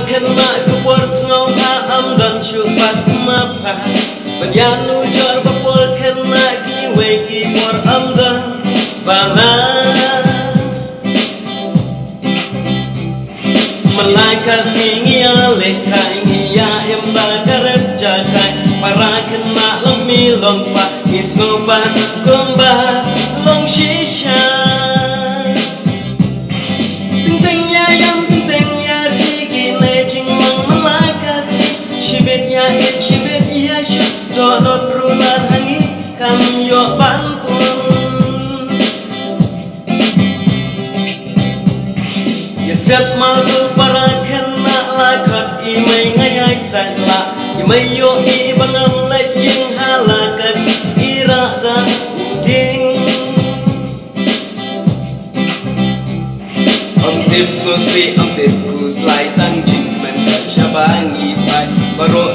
kena kupur sengau am dan syupat mapa Banyanu jor bapur kena giwe kipur am dan bana Malaikat singi alih kai ngiya imba karep jakai Para kena lemi lompa isngoba gomba long shisha Cibit ya syuk donot rular hangi kam yo banpun Ya set malu para kena lakot imay ngayay sangla Imay yo ibangam laying halakan irada uding Om tip susi om tip kuslay tang jingman ka siya bangi pay Barok